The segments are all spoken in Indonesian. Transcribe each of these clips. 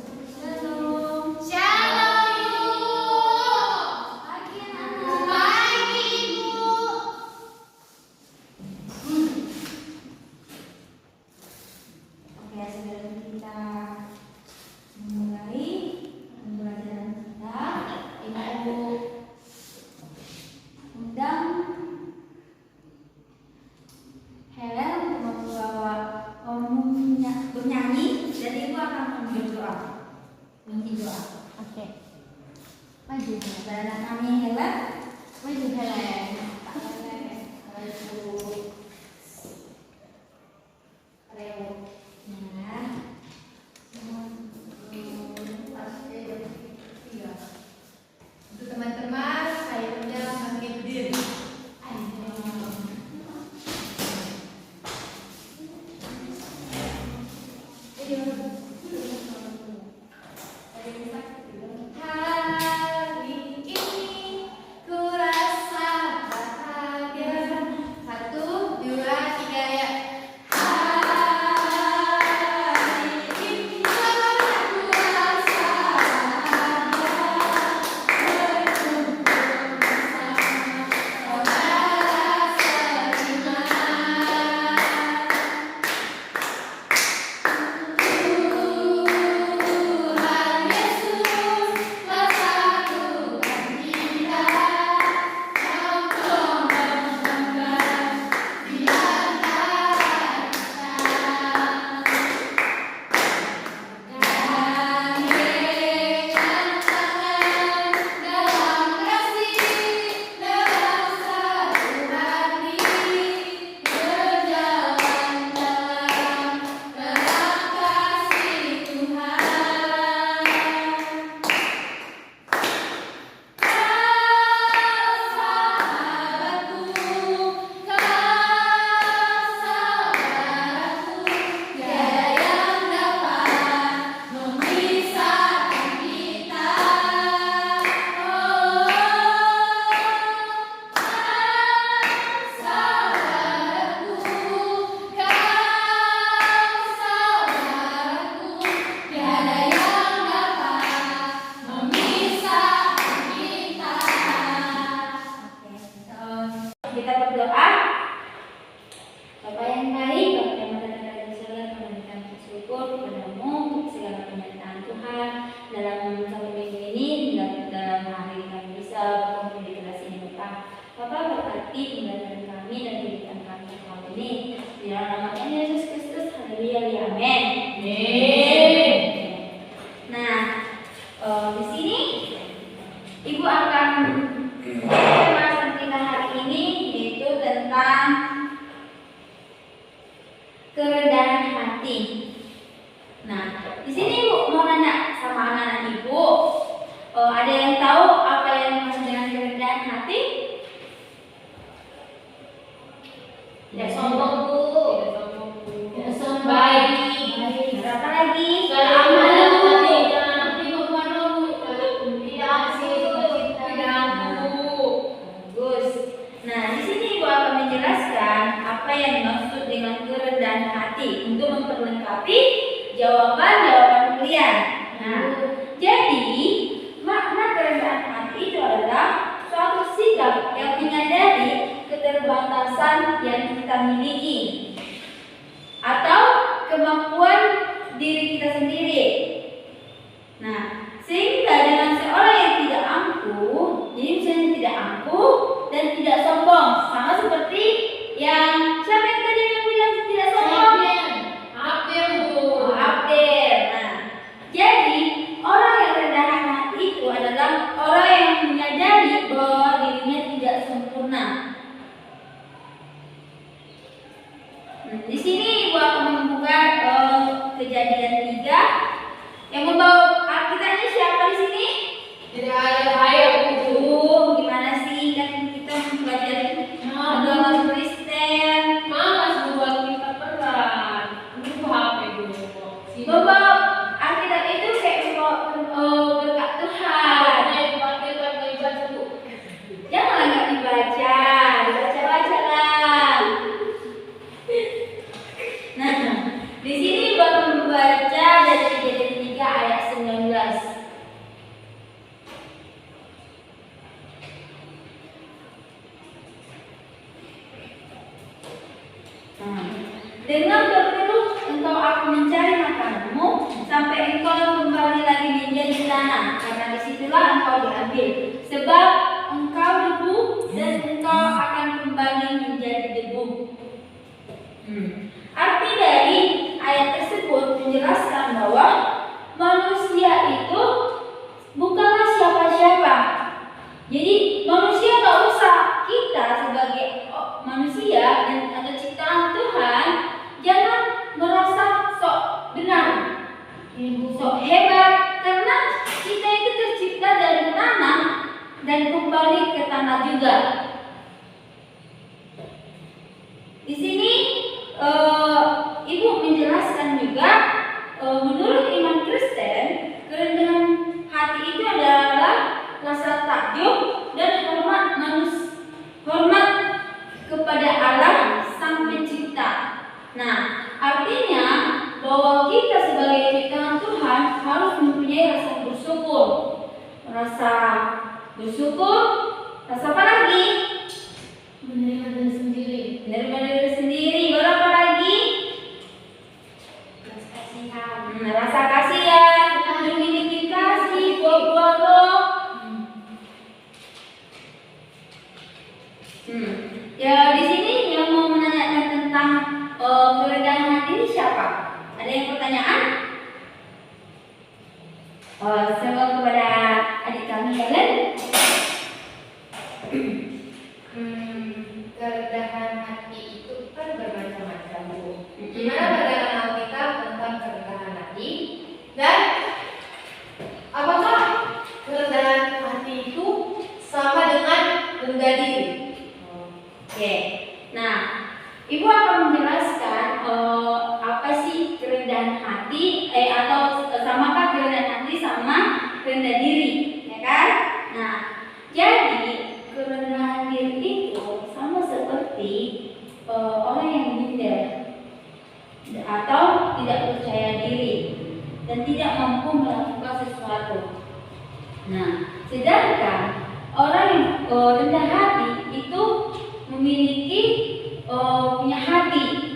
Shalom. Shalom Ibu. Pagi anak-anak. Pagi Ibu. Oke, sebelum kita memulai pembelajaran kita, Ibu undang Helen untuk membawa bernyanyi dan Ibu akan berdoa. Nanti doa. Oke. Maju. Saudara kami Helen. Maju Helen. Untuk teman-teman, saya punya Magedin. Hari ini ku rasa bahagia. 1, 2, 3 ya. Hari ini ku rasa bahagia. Berkumpul bersama saudara seiman. Tuhan Yesus bersatukan kita, engkau berkembang di antara kita. Gandengkan tangan dalam kasih, dalam satu hati, berjalan dalam terang kasih Tuhan. Kau sahabatku, kau saudaraku, tiada yang dapat memisahkan kita. Oh, kau saudaraku, kau saudaraku, tiada yang dapat memisahkan kita. Kita berdoa. Bapa yang baik, Bapa yang berada di surga, kami memberikan syukur kepadamu untuk segala penyertaan Tuhan dalam satu minggu ini hingga dalam hari kami bisa berkumpul di kelas ini, Bapak. Bapak berkati pembelajaran kami dan didikan kami kali ini. Di dalam nama Tuhan Yesus Kristus, haleluya, amin. Nah, di sini Ibu akan pembahasan kita hari ini yaitu tentang kerendahan hati. Nah, di sini Ibu mau nanya sama anak-anak Ibu, ada yang tahu apa yang dimaksud dengan kerendahan hati? Tidak sombong, Bu. Tidak sombong. Baik. Berapa lagi? Bagus. Nah, di sini Ibu akan menjelaskan apa yang dimaksud dengan kerendahan hati untuk memperlengkapi jawaban-jawaban kalian. Nah, jadi makna kerendahan hati itu adalah suatu sikap yang menyadari keterbatasan yang kita miliki atau kemampuan diri kita sendiri. Nah, sehingga dengan seorang yang tidak angkuh, jadi misalnya tidak angkuh dan tidak sombong, sama seperti yang siapa yang tadi yang bilang tidak sombong? Oh, Abdel. Nah, jadi orang yang rendah hati itu adalah orang yang menyadari bahwa dirinya tidak sempurna. Di sini Ibu akan membuka Kejadian 3 yang membawa Alkitabnya siapa di sini? Tidak ada saya, Bu. Gimana sih kan kita mempelajari agama Kristen? Malas buat kita peran. Ini HP dulu. Membawa Alkitab itu kayak membawa berkat Tuhan. Jangan nggak dibaca, dibaca-bacalah. Nah, di sini Ibu akan membaca dari Kejadian 3 ayat 9 bahwa manusia itu bukanlah siapa-siapa. Jadi manusia nggak usah, kita sebagai manusia dan atau ciptaan Tuhan jangan merasa sok benar, sok hebat, karena kita itu tercipta dari tanah dan kembali ke tanah juga. Di sini Ibu menjelaskan juga menurut iman Kristen, kerendahan hati itu adalah rasa takjub dan hormat kepada Allah Sang Pencipta. Nah, artinya bahwa kita sebagai ciptaan Tuhan harus mempunyai rasa bersyukur. Rasa apa lagi? Menerima diri sendiri. Menerima diri sendiri. Berapa lagi? Rasa kasihan, memiliki kasih, buah-buah roh. Ya, di sini yang mau menanyakan tentang kerendahan hati ini siapa? Ada yang pertanyaan? Saya kepada adik kami Helen. Kerendahan hati itu kan bermacam-macam, Bu. Gimana pandangan Alkitab tentang kerendahan hati? Dan apakah kerendahan hati itu sama dengan rendah diri? Oke. Nah, Ibu akan menjelaskan apa sih kerendahan hati atau samakah kerendahan hati sama rendah diri, ya kan? Nah, jadi kerendahan diri itu sama seperti orang yang minder atau tidak percaya diri dan tidak mampu melakukan sesuatu. Nah, sedangkan orang yang rendah hati itu memiliki punya hati,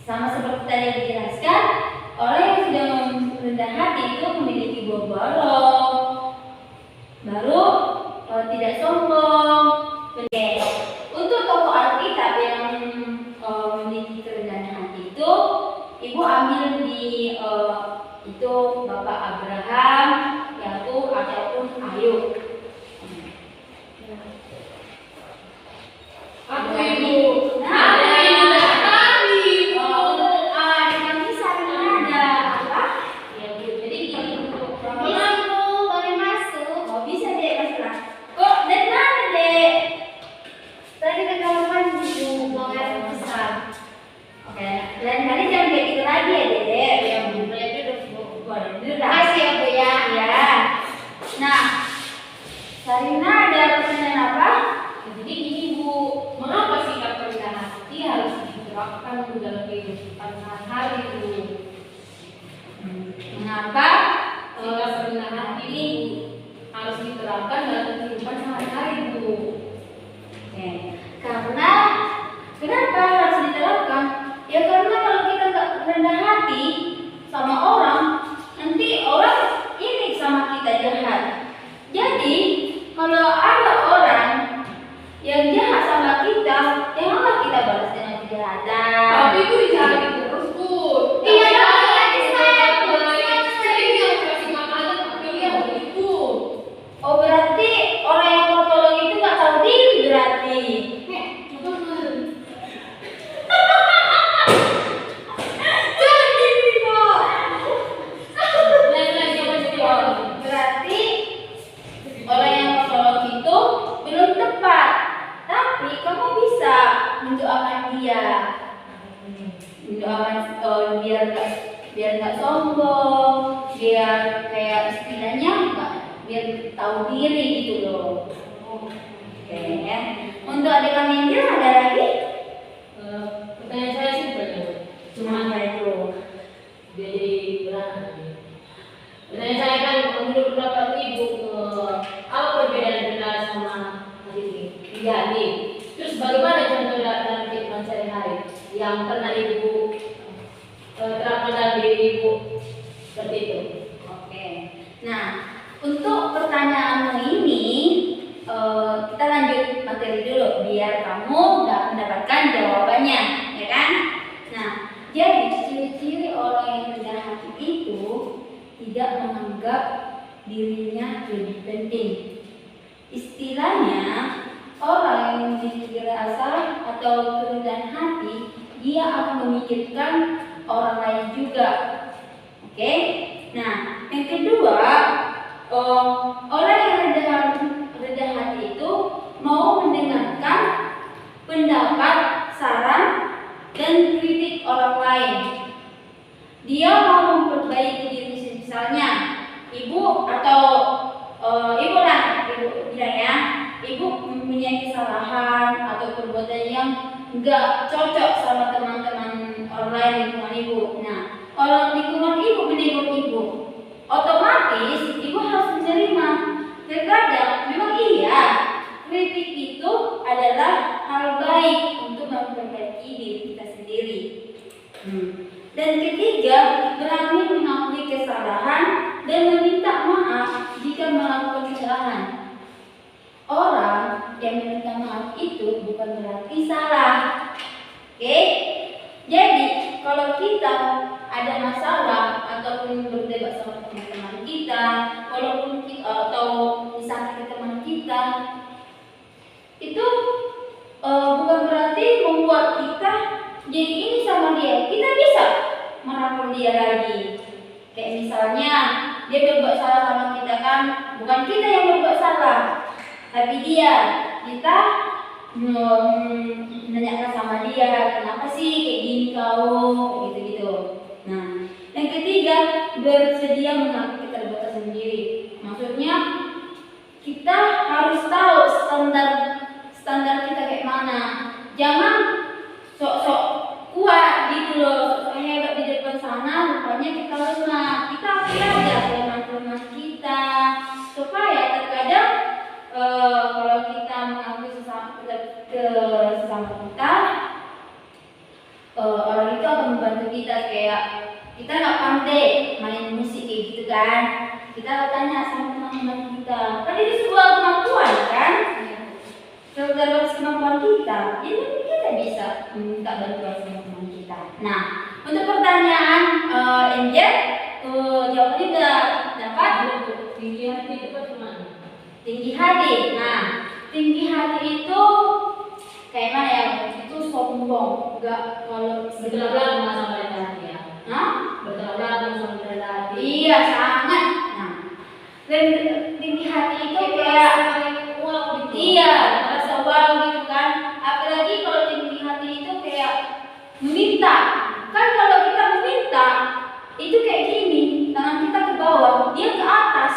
sama seperti tadi yang dijelaskan, orang yang sudah rendah hati itu memiliki buah-buah roh, baru tidak sombong. Oke. Untuk tokoh Alkitab yang memiliki kerendahan hati itu, Ibu ambil di itu Bapak Abraham, Yakub ataupun Ayub. Aku Ibu. Lain kali jangan kayak gitu lagi ya, Dede. Yang boleh duduk, boleh Makasih ya, Bu ya. Ya. Nah, Sarina ada pertanyaan apa? Jadi gini Bu, mengapa sikap kerendahan hati harus diterapkan dalam kehidupan sehari-hari Bu? Mengapa Sikap kerendahan hati ini harus diterapkan dalam kehidupan sehari-hari Bu? Oke. Karena kenapa harus diterapkan? Ya karena kalau kita nggak rendah hati sama orang, nanti orang ini sama kita jahat. Jadi kalau ada orang yang jahat sama kita, janganlah kita balas dengan kejahatan. Tapi itu dicari terus Bu. Iya, Tapi saya sering yang kasih makanan tapi dia begitu. Oh berarti orang yang kau tolong itu nggak tahu diri berarti. Berarti orang yang kau tolong itu belum tepat, tapi kamu bisa mendoakan dia, mendoakan biar nggak sombong, biar kayak istilahnya biar tahu diri gitu loh. Oke. Untuk adik kami yang dia ada lagi? Pertanyaan saya sih banyak. Cuma itu. Dia jadi berat. Pertanyaan saya kan menurut pendapat Ibu, apa perbedaan rendah sama hati tinggi? Terus bagaimana contoh dalam kehidupan sehari-hari yang pernah Ibu terapkan dalam diri Ibu seperti itu? Oke. Nah, untuk pertanyaanmu ini kita lanjut materi dulu biar kamu mendapatkan jawabannya, ya kan? Nah, jadi ciri-ciri orang yang rendah hati itu tidak menganggap dirinya lebih penting. Istilahnya, orang yang memiliki rasa atau kerendahan hati, dia akan memikirkan orang lain juga. Oke? Nah, yang kedua, orang yang rendah hati itu mau mendengarkan pendapat, saran, dan kritik orang lain. Dia mau memperbaiki diri, misalnya ibu atau ibu bilang ya, ibu mempunyai kesalahan atau perbuatan yang enggak cocok sama teman-teman orang lain di lingkungan ibu. Nah, orang lingkungan ibu menegur ibu, otomatis ibu harus menerima. Terkadang memang iya, kritik itu adalah hal baik untuk memperbaiki diri kita sendiri. Dan ketiga, berani mengakui kesalahan dan meminta maaf jika melakukan kesalahan. Orang yang meminta maaf itu bukan berarti salah. Oke? Jadi, kalau kita ada masalah ataupun berdebat sama teman-teman kita, walaupun kita atau disakiti teman kita, itu bukan berarti membuat kita jadi ini sama dia. Kita bisa merangkul dia lagi. Kayak misalnya dia berbuat salah sama kita kan, bukan kita yang berbuat salah, tapi dia. Kita menanyakan sama dia, kenapa sih kayak gini kau, gitu-gitu. Nah, yang ketiga, bersedia mengakui keterbatasan diri. Maksudnya kita harus tahu standar kita kayak mana. Jangan sok-sok kuat gitu loh, sok hebat di depan sana, rupanya kita lemah. Kita akui aja kelemahan kita, supaya terkadang kalau kita mengakui sesama kita, orang itu akan membantu kita. Kayak kita nggak pandai main musik kayak gitu kan, kita tanya sama teman-teman kita, kan itu sebuah kemampuan kan, terbatas kemampuan kita, jadi kita bisa minta bantuan sama teman kita. Nah, untuk pertanyaan Angel, jawabannya udah dapat. Tinggi hati itu bagaimana? Tinggi hati. Nah, tinggi hati itu kayak mana ya? Itu sombong, enggak kalau Bertolak sama rendah hati ya. Hah? Bertolak sama rendah hati. Iya, sangat. Nah, dan tinggi hati itu kayak wow gitu. iya, rasa wow gitu kan. Apalagi kalau tinggi hati itu kayak meminta. Kan kalau kita meminta itu kayak gini, tangan kita ke bawah, dia ke atas.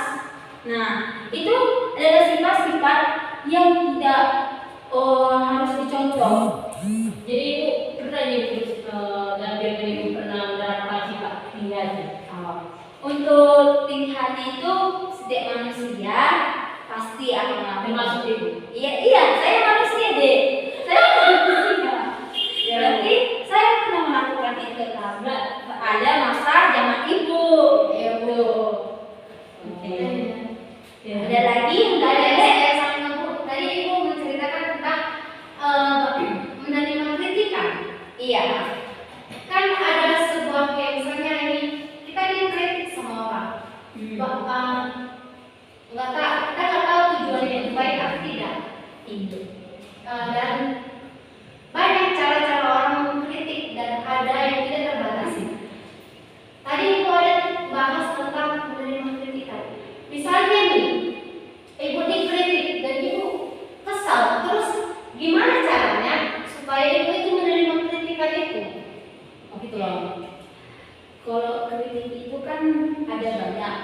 Nah, itu adalah sifat-sifat yang tidak harus dicontoh. Jadi ibu pernah dalam diri ibu pernah menerapkan sifat tinggi hati. Untuk tinggi hati itu setiap manusia pasti akan melakukan. Termasuk ibu. Iya, saya manusia deh. Saya manusia. Berarti saya pernah melakukan itu karena ada masa zaman ibu. Ibu. Ada lagi enggak ada? Saya sama Bu. Tadi Ibu menceritakan tentang menerima kritikan. Iya. Kan ada sebuah kayak misalnya ini kita dikritik sama orang. Nggak tahu, kita nggak tahu tujuannya itu baik atau tidak. Itu. Dan banyak cara-cara orang mengkritik dan ada yang tidak terbatasi. Tadi Ibu ada bahas tentang menerima kritikan. Misalnya nih, Ibu dikritik dan Ibu kesal, terus gimana caranya supaya Ibu itu menerima kritikan itu? Oh gitu loh. Kalau kritik itu kan ada banyak.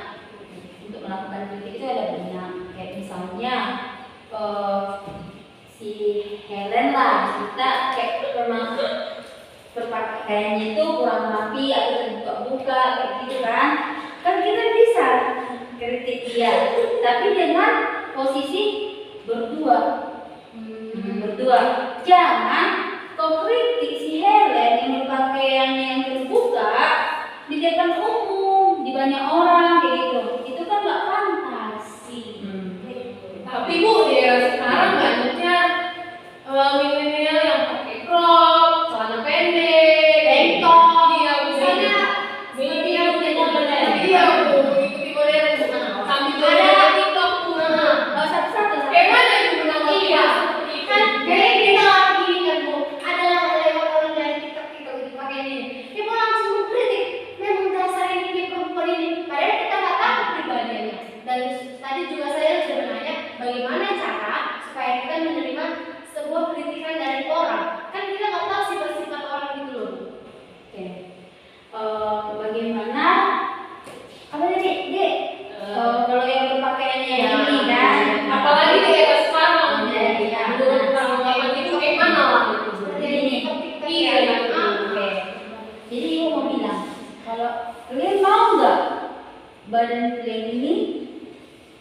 Untuk melakukan kritik itu ada banyak. Kayak misalnya si Helen lah, kita kayak berpakaiannya itu kurang rapi atau terbuka-buka kayak gitu kan. Kan kita bisa kritik dia, tapi dengan posisi berdua. Berdua. Jangan kau kritik si Helen yang berpakaiannya yang terbuka di depan umum, di banyak orang kayak gitu. Itu kan nggak pantas sih. Tapi Bu, dia sekarang banyaknya milenial yang pakai crop, celana pendek, Bengkok. dia misalnya Dan tadi juga saya sudah menanya bagaimana cara supaya kita menerima sebuah kritikan dari orang. Kan kita nggak tahu sifat-sifat orang gitu loh. Oke. Bagaimana? Apa tadi? Dek? Kalau yang berpakaiannya Ya, ini kan, apalagi di era sekarang, Iya. menurut pengalaman itu bagaimana lah itu? Jadi Iya, oke. Jadi ibu mau bilang, kalau kalian mau nggak badan kalian ini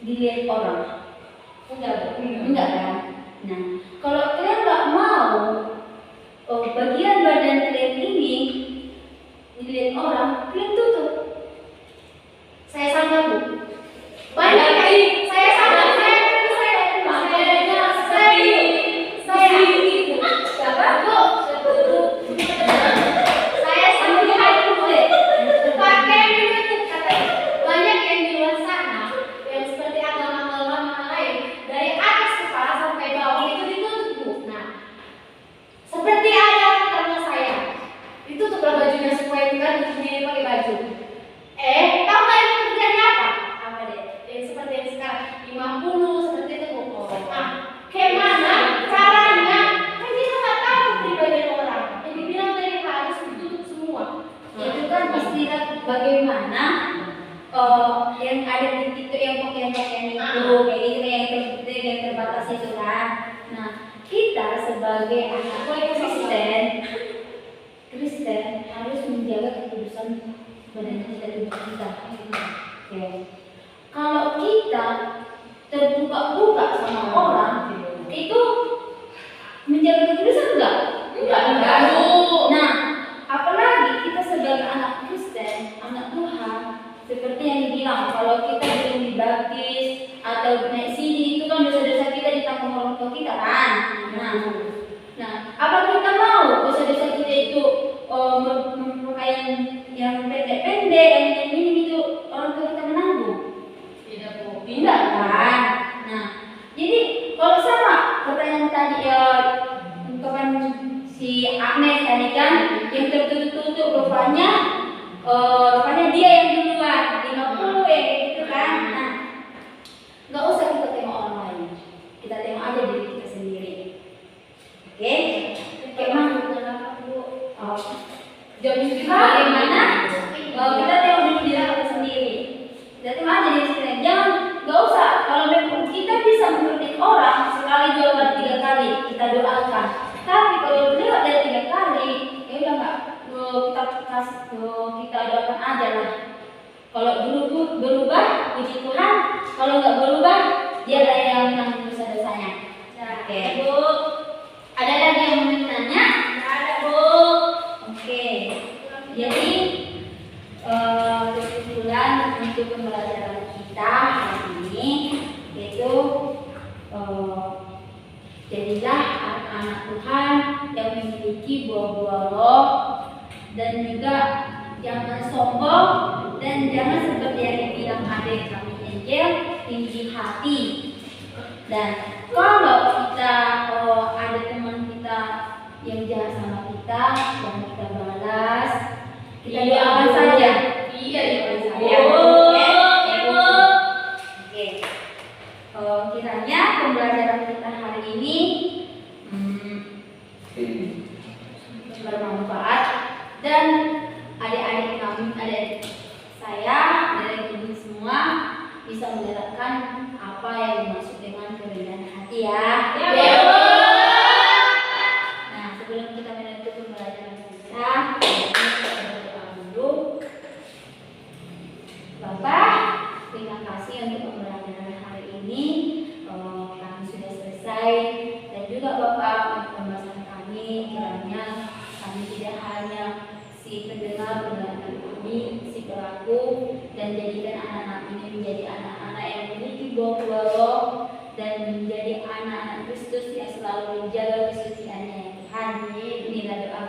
dilihat orang? Enggak kan? Nah, kalau kalian nggak mau bagian badan kalian ini dilihat orang, kalian tutup. Saya sama Bu. Banyak saya sama saya siapa Bu? Saya sama pakai menutup katanya. Banyak yang di luar sana yang seperti agama-agama lain dari atas kepala sampai bawah itu ditutup Bu. Nah, seperti ada teman saya ditutuplah bajunya supaya kita sendiri pakai baju. Tahu nggak itu kerjanya apa? Apa deh? Yang seperti yang sekarang 50 seperti itu Bu. Nah, gimana caranya? Kan kita nggak tahu pribadi orang. Jadi bilang tadi harus ditutup semua. Itu kan istilah bagaimana yang ada di TikTok yang pakaian-pakaian itu kayak gitu yang terbatas itu kan. Nah, kita sebagai anak Kristen harus menjaga kekudusan badan kita tubuh kita. Oke. Kalau kita terbuka-buka sama orang, itu menjaga kekudusan enggak? Enggak, Bu. Nah, apalagi kita sebagai anak Kristen, anak Tuhan, seperti yang dibilang, kalau kita belum dibaptis atau naik sini, itu kan dosa-dosa kita ditanggung orang tua kita kan. Nah, apa kita mau dosa-dosa kita itu berpakaian yang pendek-pendek, yang minim itu orang tua kita menanggung? Tidak, Bu. Tidak kan? Nah, jadi kalau sama pertanyaan tadi kapan si Agnes tadi kan yang tertutup-tutup rupanya dia yang duluan 50 ya gitu kan. Nah, nggak usah kita tengok orang lain, kita tengok aja diri kita sendiri. Oke? Bagaimana? Bagaimana? Kita tengok dulu diri kita sendiri. Kita tengok aja diri sendiri. Jangan, nggak usah. Kalau memang kita bisa mengkritik orang sekali, 2 kali, 3 kali, kita doakan. Tapi kalau lewat dari 3 kali, ya udah nggak, kita doakan aja lah. Kalau berubah, puji Tuhan. Kalau nggak berubah, dialah yang menanggung dosa-dosanya. Oke, Bu. Ada lagi yang mau nanya? Ada, Bu. Oke. Jadi kesimpulan untuk pembelajaran kita hari ini yaitu jadilah anak Tuhan yang memiliki buah-buah roh, dan juga jangan sombong dan jangan seperti yang dibilang adik kami Angel, tinggi hati. Dan kalau kita ada teman kita yang jahat sama kita, jangan kita balas, kita doakan saja. Iya, doakan Ya, saja. Oke. Kiranya pembelajaran kita hari ini bermanfaat dan adik-adik kami, adik saya, adik ibu semua bisa menerapkan apa yang dimaksud dengan kerendahan hati ya. Ya, Bu. Bu. Nah, sebelum kita menutup pembelajaran kita berdoa dulu. Bapak, terima kasih untuk pembelajaran hari ini. Kami sudah selesai, dan juga Bapak untuk pembahasan kami, kiranya kami tidak hanya si pendengar mendengarkan kami, si pelaku, dan jadikan anak-anak ini menjadi anak-anak yang memiliki buah-buah roh dan menjadi anak-anak Kristus yang selalu menjaga kesuciannya ya Tuhan. Inilah doa